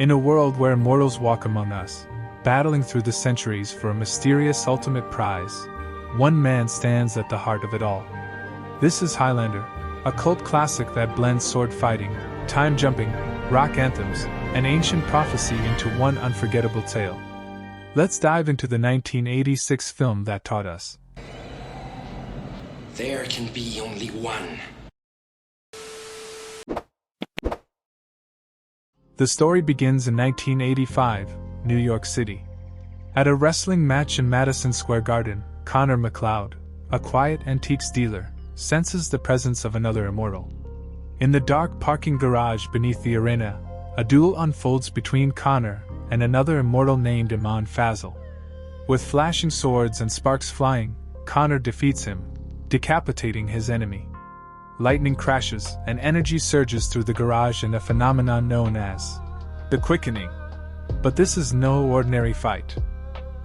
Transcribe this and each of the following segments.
In a world where immortals walk among us, battling through the centuries for a mysterious ultimate prize, one man stands at the heart of it all. This is Highlander, a cult classic that blends sword fighting, time jumping, rock anthems, and ancient prophecy into one unforgettable tale. Let's dive into the 1986 film that taught us. There can be only one. The story begins in 1985, New York City. At a wrestling match in Madison Square Garden, Connor MacLeod, a quiet antiques dealer, senses the presence of another immortal. In the dark parking garage beneath the arena, a duel unfolds between Connor and another immortal named Imam Fazil. With flashing swords and sparks flying, Connor defeats him, decapitating his enemy. Lightning crashes and energy surges through the garage in a phenomenon known as the quickening. But this is no ordinary fight.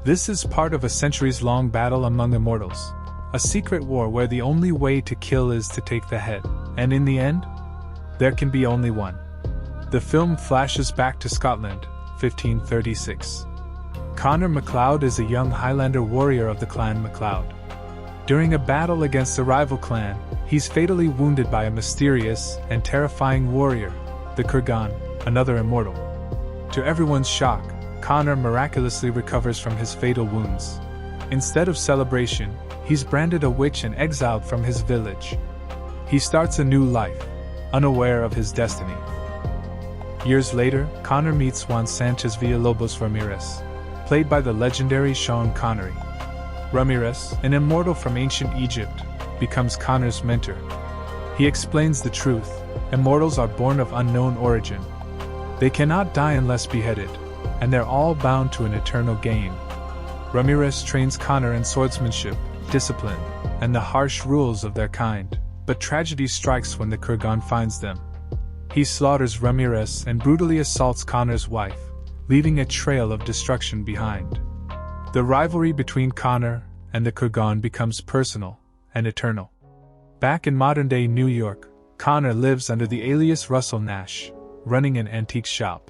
This is part of a centuries-long battle among immortals, a secret war where the only way to kill is to take the head, and in the end, there can be only one. The film flashes back to Scotland, 1536. Connor MacLeod is a young Highlander warrior of the clan MacLeod. During a battle against a rival clan, he's fatally wounded by a mysterious and terrifying warrior, the Kurgan, another immortal. To everyone's shock, Connor miraculously recovers from his fatal wounds. Instead of celebration, he's branded a witch and exiled from his village. He starts a new life, unaware of his destiny. Years later, Connor meets Juan Sanchez Villalobos Ramirez, played by the legendary Sean Connery. Ramirez, an immortal from ancient Egypt, becomes Connor's mentor. He explains the truth: immortals are born of unknown origin. They cannot die unless beheaded, and they're all bound to an eternal gain. Ramirez trains Connor in swordsmanship, discipline, and the harsh rules of their kind, but tragedy strikes when the Kurgan finds them. He slaughters Ramirez and brutally assaults Connor's wife, leaving a trail of destruction behind. The rivalry between Connor and the Kurgan becomes personal and eternal. Back in modern-day New York, Connor lives under the alias Russell Nash, running an antique shop.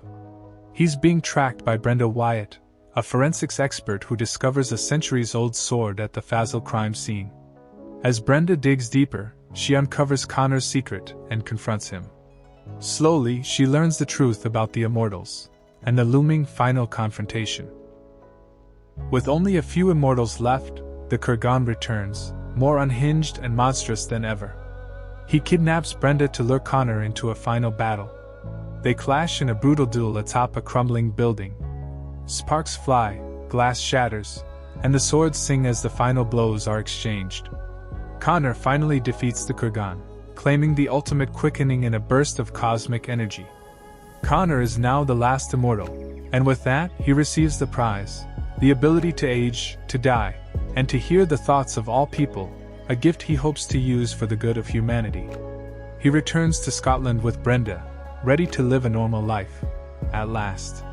He's being tracked by Brenda Wyatt, a forensics expert who discovers a centuries-old sword at the Fazil crime scene. As Brenda digs deeper, she uncovers Connor's secret and confronts him. Slowly, she learns the truth about the immortals and the looming final confrontation. With only a few immortals left, the Kurgan returns, more unhinged and monstrous than ever. He kidnaps Brenda to lure Connor into a final battle. They clash in a brutal duel atop a crumbling building. Sparks fly, glass shatters, and the swords sing as the final blows are exchanged. Connor finally defeats the Kurgan, claiming the ultimate quickening in a burst of cosmic energy. Connor is now the last immortal, and with that, he receives the prize: the ability to age, to die, and to hear the thoughts of all people, a gift he hopes to use for the good of humanity. He returns to Scotland with Brenda, ready to live a normal life, at last.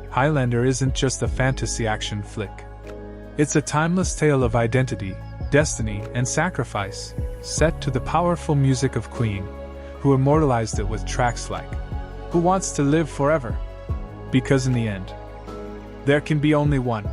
Highlander isn't just a fantasy action flick. It's a timeless tale of identity, destiny, and sacrifice, set to the powerful music of Queen, who immortalized it with tracks like "Who Wants to Live Forever?" Because in the end, there can be only one.